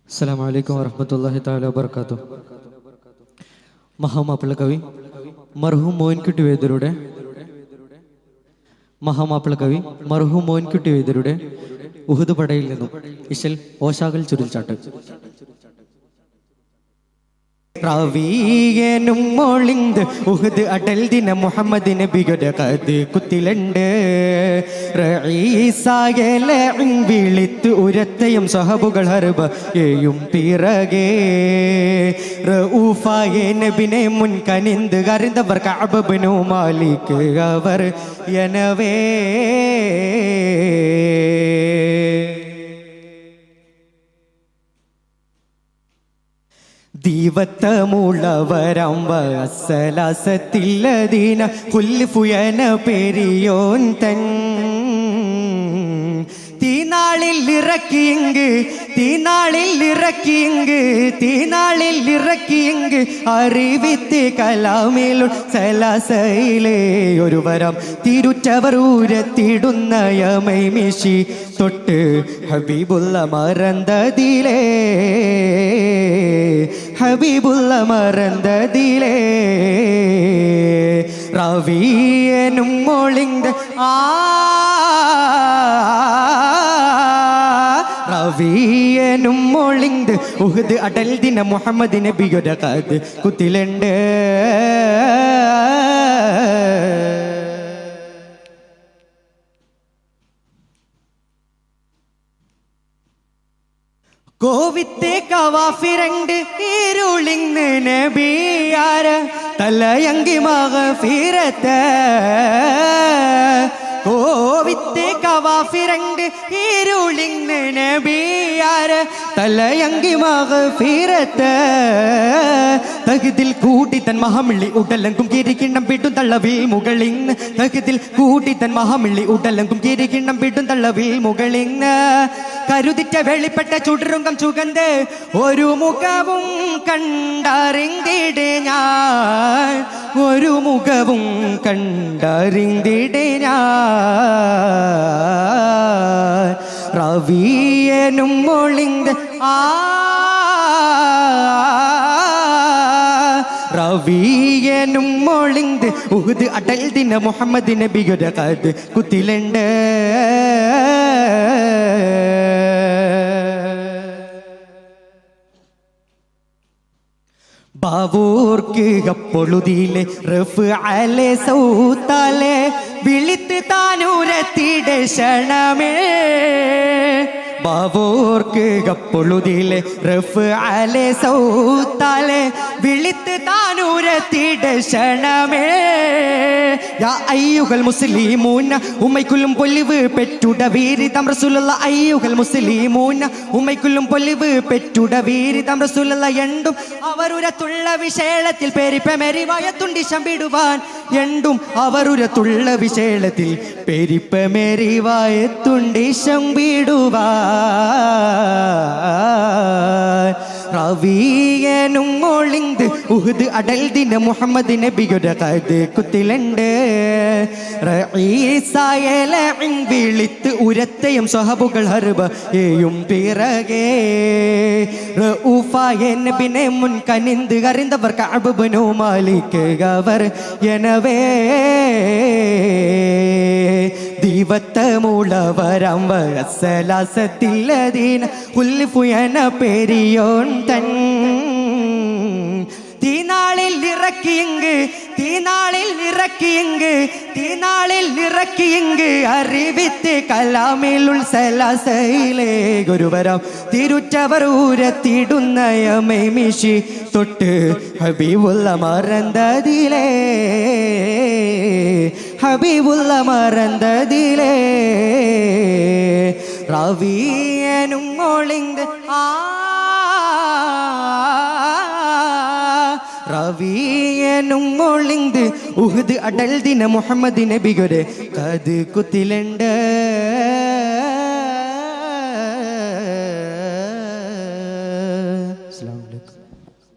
അസ്സലാമു അലൈക്കും വറഹ്മത്തുള്ളാഹി തആല വബറകാതുഹു. മഹാമാപ്പിള കവി മർഹൂം മോയിൻകുട്ടി വൈദ്യരുടെ ഉഹുദ് പടയിൽ നിന്നും ഇശൽ ഓശാകൽ ചുരുൾച്ചാട്ട്. റാവിയനും മോളിന്ത് ഉഹുദ് അടൽ ദിന മുഹമ്മദ് നബിയുടെ കത് കുത്തിലുണ്ട്. റഈസായലെ വിളിത്ത് ഉരത്തയും സഹബുകൾ ഹർബയും പിറകെ റഊഫായ നബിനെ മുൻകനിന്ത് അറിന്തവർ കഅബ് ഇബ്നു മാലിക് അവർ എനവേ ദീവത്തമുള്ളവരം വസലാസത്തില്ലദീന ഹുൽഫുയന പെരിയോൻ തൻ തീനാളിൽ ഇറക്കിയെങ്ക് അറിവിത്ത് കലാമേലു സലാസയിലെ ഒരു വരം തിരുറ്റവർ ഊരത്തിടുന്ന യമൈമിഷി തൊട്ട് ഹബീബുള്ള മറന്തതിലേ റവിയനും മോളിന്ത് റവിയനും മോളിന്ത് ഉഹുദ് അടൽ ദിന മുഹമ്മദ് നബിയുടെ കത് കുത്തിലുണ്ട്. കോവിത്തെ കവാഫിരണ്ട് ഇരുളിങ് നബിയാര തലയങ്കി മഗ്ഫിറത്ത്. കോവിത്തെ കവാഫിരണ്ട് ഇരുളിങ് നബിയാര തലയങ്കി മഗ്ഫിറത്ത്. തഹദിൽ കൂട്ടി തൻ മഹമിള്ളി ഉടലങ്കും കിരിക്കിണ്ണം പിട്ടും തള്ളവിൽ മുകളിന്ന്. തഹദിൽ കൂട്ടി തൻ മഹമിള്ളി ഉടലങ്കും കിരിക്കിണ്ണം പിട്ടും തള്ളവിൽ മുകളിന്ന്. കരുതിറ്റ വെളിപ്പെട്ട ചുടരുങ്കം ചുകന്ത് ഒരു മുഖവും കണ്ടറിന്തിടെ ഞാൻ, ഒരു മുഖവും കണ്ടറിന്തിടെ ഞാൻ. റവിയനും മോളിന്ത് റവിയനും മോളിന്ത് ഉഹുദ് അടൽ ദിന മുഹമ്മദ് നബിയുടെ കത് കുത്തിലുണ്ട്. ബാവൂർക്ക് അപ്പൊളുതിയിലെ റഫ് അലെ സൗത്താലെ വിളിത്ത് താനൂരത്തിടെ ക്ഷണമേ. ബാവൂർക്ക് അപ്പൊളുതിയിലെ റഫ് അലെ സൗത്താലെ വിളിത്ത് താനൂരത്തിടെ ക്ഷണമേ. യാ അയ്യുഹൽ മുസ്ലിമൂന ഉമ്മയ്ക്കുല്ലും പൊലിവ് പെറ്റുട വീരിതം റസൂലുള്ള. അയ്യുഹൽ മുസ്ലിമൂന ഉമ്മയ്ക്കുല്ലും പൊലിവ് പെറ്റുട വീരിതം റസൂലുള്ള. എണ്ടും അവരുരത്തുള്ള വിശേഷത്തിൽ പെരിപ്പമെരിവായത്തുണ്ടിശം വിടുവാൻ. എണ്ടും അവരുരത്തുള്ള വിശേഷത്തിൽ പെരിപ്പമെരിവായത്തുണ്ടിശം വിടുവാൻ. റവിയനും മോളിന്ത് ഉഹുദ് അടൽ ദിന മുഹമ്മദ് നബിയുടെ കത് കുത്തിലുണ്ട്. റഈസായലെ വിളിത്ത് ഉരത്തയും സഹബുകൾ ഹർബയും പിറകെ റഊഫായ നബിനെ മുൻകനിന്ത് അറിന്തവർ കഅബ് ഇബ്നു മാലിക് അവർ എനവേ ദീവത്തമുള്ളവരം വസലാസത്തില്ലദീന ഹുൽഫുയന പെരിയോൻ തൻ തീനാളിൽ ഇറക്കിയെങ്ക് അറിവിത്ത് കലാമേലുൾ സലാസയിലെ ഗുരുവരം തിരുറ്റവർ ഊരത്തിടുന്ന യമൈമിഷി തൊട്ട് ഹബീബുള്ള മറന്തതിലേ റവിയനും മോളിന്ത് റവിയനും മോളിന്ത് ഉഹുദ് അടൽ ദിന മുഹമ്മദ് നബിയുടെ കത് കുത്തിലുണ്ട്.